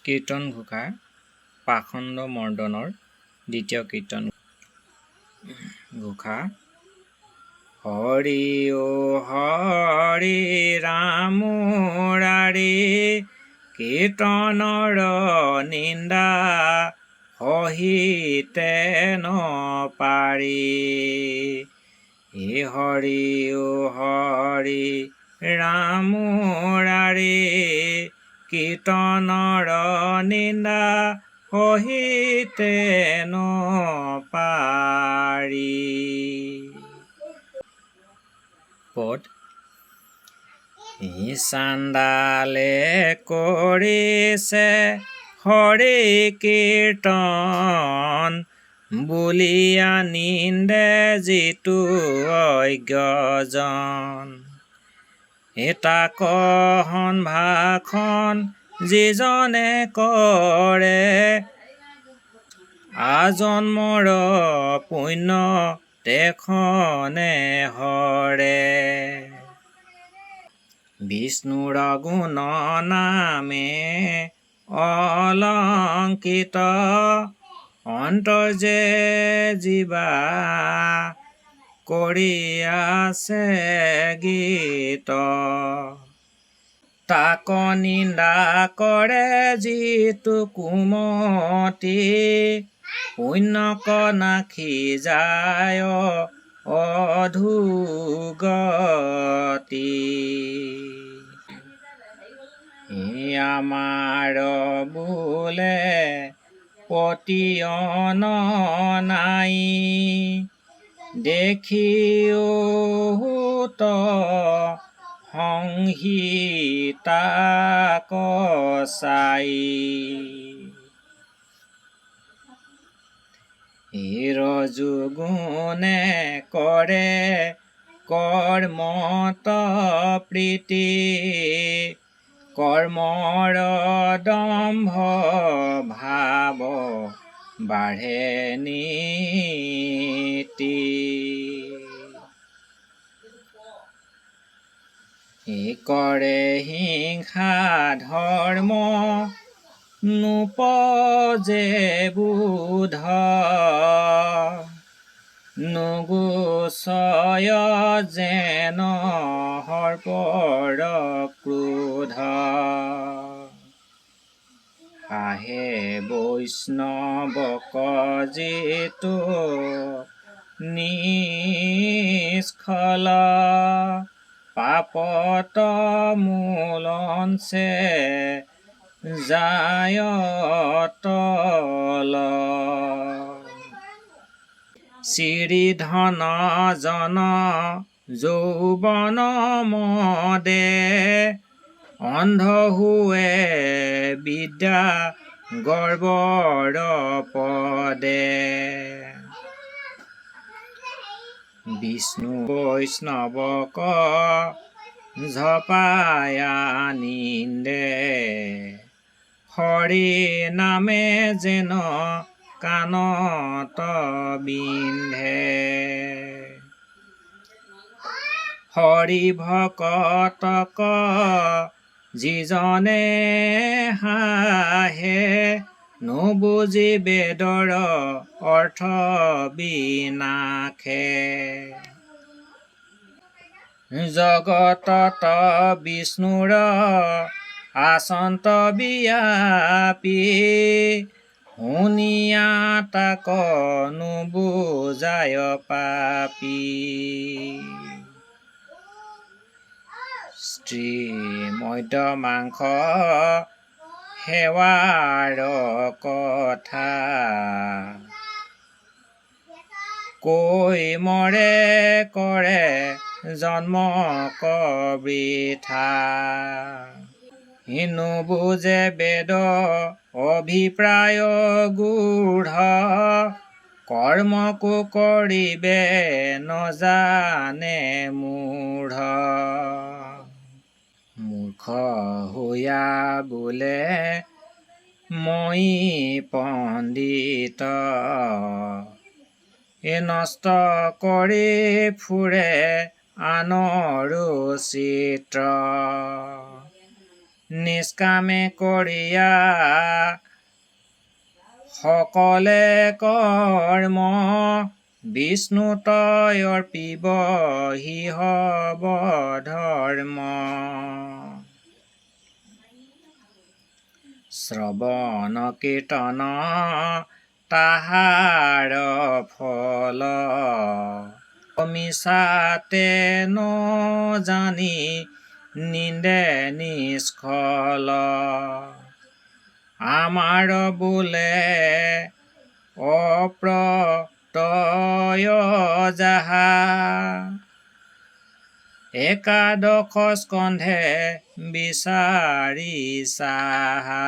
কীৰ্তন ঘোষা পাখণ্ড মৰ্দনৰ দ্বিতীয় কীৰ্তন ঘোষা। হৰি অ হৰি ৰাম মুৰাৰী কীৰ্তনৰ নিন্দা সহিতে নপাৰি। হৰি অ হৰি ৰাম মুৰাৰী কীৰ্তনৰ নিন্দা সহিতে নপাৰি। পদ চাণ্ডালে কৰিছে হৰি কীৰ্তন বুলিয়া নিন্দে যিটো অজ্ঞজন। তাক সম্ভাষণ যিজনে কৰে আজন্মৰ পুণ্য তেখনে হৰে। বিষ্ণুৰ গুণ নামে অলংকিত অন্তৰ যে জীৱা কৰি আছে গীত। তাক নিন্দা কৰে যিটো কুমতি পুণ্যক নাখি যায় অধোগতি। আমাৰ বোলে পতিয়ন নাই দেখি ওহুত সংহিতা কচাই। ৰজোগুণে কৰে কৰ্মত প্ৰীতি কৰ্মৰ দম্ভ ভাৱ বাঢ়ে নীতি। কৰে হিংসা ধৰ্ম নোপজে বোধ নুগুচয় যেন সৰ্পৰ ক্ৰোধ। হাহে বৈষ্ণৱক যিটো নিষ্ফল পাপত মূলঞ্চে যায় তল। শ্ৰীধন জন যৌৱন মদে অন্ধ हुए বিদ্যা গৰ্বৰ পদে। বিষ্ণু বৈষ্ণৱক ঝপায়া নিন্দে হৰি নামে যেন কাণত বিন্ধে। হৰি ভকতক যিজনে হাঁহে নুবুজি বেদৰ অৰ্থ বিনাশে। জগতত বিষ্ণুৰ আচন্ত বিয়াপি শুনিয়া তাক নুবুজায় পাপী। স্ত্ৰী মদ্য মাংস সেৱাৰ কথা কৈ মৰে কৰে জন্মক বৃথা। নুবুজে বেদ অভিপ্ৰায় গূঢ় কৰ্মকো কৰিবে নজানে মূঢ়। মূৰ্খ হৈয়া বোলে মই পণ্ডিত নষ্ট কৰি ফুৰে আনৰো চিত্ৰ। নিষ্কামে কৰিয়া সকলে কৰ্ম বিষ্ণু তই অৰ্পিব হি হব ধৰ্ম শ্ৰৱণ কীৰ্তন তাহাৰ ফল মিছাতে নজানি নিন্দে নিষ্ফল আমাৰ বোলে অপ্ৰত্যয় যাহা একাদশ স্কন্ধে বিচাৰি চাহা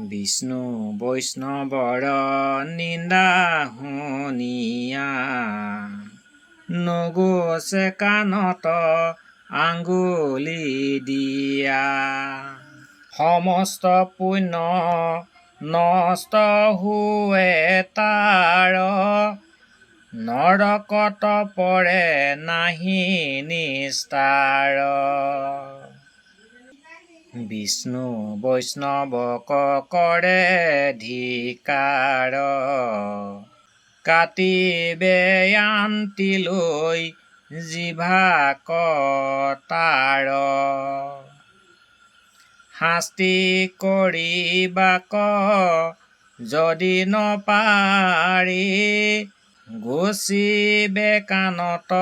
বিষ্ণু বৈষ্ণৱৰ নিন্দা শুনিয়া নুগুছে কাণত আঙ্গুলি দিয়া সমস্ত পুণ্য নষ্ট হুৱে তাৰ নৰকত পৰে নাহি নিস্তাৰ বিষ্ণু বৈষ্ণৱক কৰে ধিকাৰ কাটিবে আন্তি লৈ জিভা কটাৰ শাস্তি কৰিবাক যদি নপাৰি গুচিবে কাণত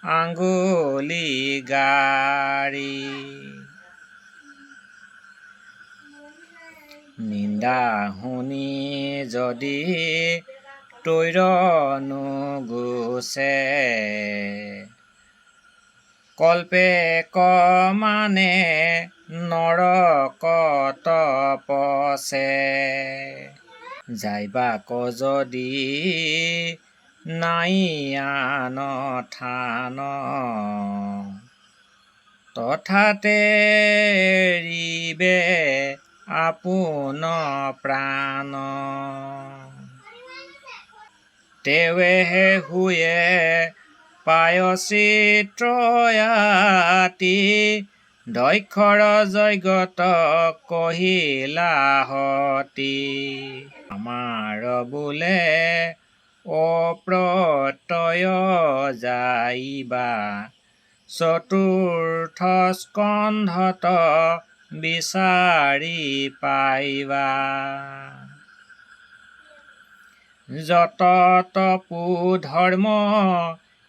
আঙ্গুলি গাৰি নিন্দা শুনি যদি তৈৰ নুগুছে কল্পে কমানে নৰকত পচে যাইবাক যদি নাই আন থান তথাতে এৰিবে আপোন প্ৰাণ তেৱেহে হুয়ে পায়চিত্ৰয়াতি দক্ষৰ যজ্ঞত কহিলাহতি আমাৰ বোলে অপ্ৰত্যয় যাইবা চতুৰ্থ স্কন্ধত বিচাৰি পাইবা যত তপো ধৰ্ম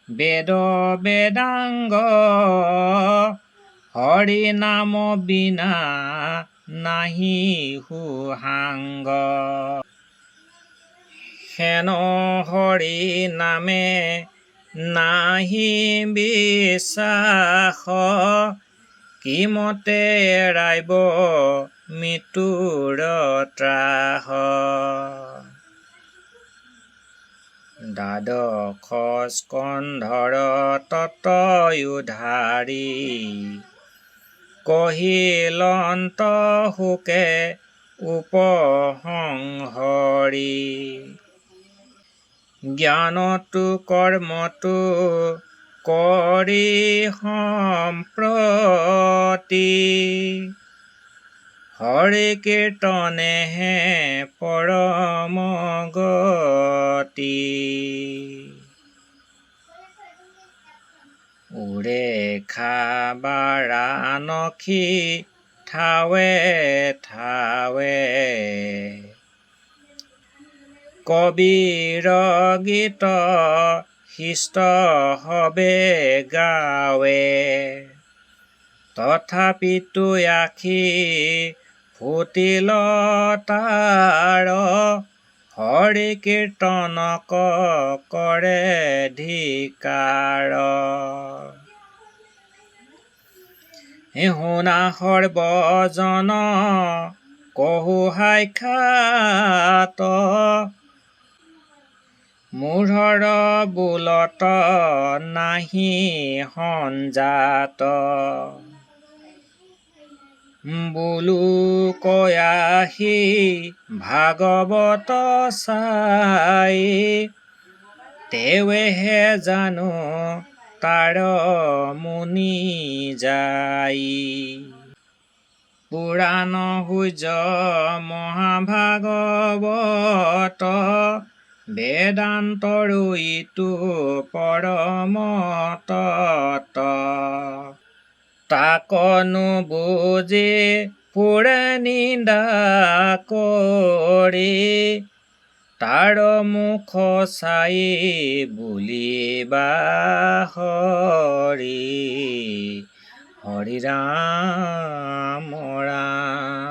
বেদ বেদাংগ হৰি নাম বিনা নাহি হুহাংগ হেন হৰি নামে নাহি বিশ্বাস কিমতে এৰাইব মৃত্যুৰ ত্ৰাস দ্বাদশ স্কন্ধৰ তত্ত্বউধাৰি কহিলন্ত শোকে উপসংহৰি জ্ঞানতো কৰ্মতো কৰি সম্প্ৰতি হৰি কীৰ্তনেহে পৰম গতি উৰে বাৰাণসী ঠাৱে ঠাৱে কবিৰ গীত শিষ্ট হবে গাৱে তথাপিতো আখি ফুটিল তাৰ হৰি কীৰ্তনক কৰে ধিকাৰ শুনা সৰ্বজন কহু সাক্ষাৎ মূঢ়ৰ বোলত নাহি সঞ্জাত বোলো কয়াহি ভাগৱত চাই তেৱেহে জানো তাৰ মুনি যাই। পুৰাণ সূৰ্য মহাভাগৱত বেদান্তৰ ইটো পৰম তত্ত্ব। তাক নুবুজি ফুৰে নিন্দা কৰি, তাৰ মুখ চাই বুলিবা হৰি, হৰি ৰাম ৰাম।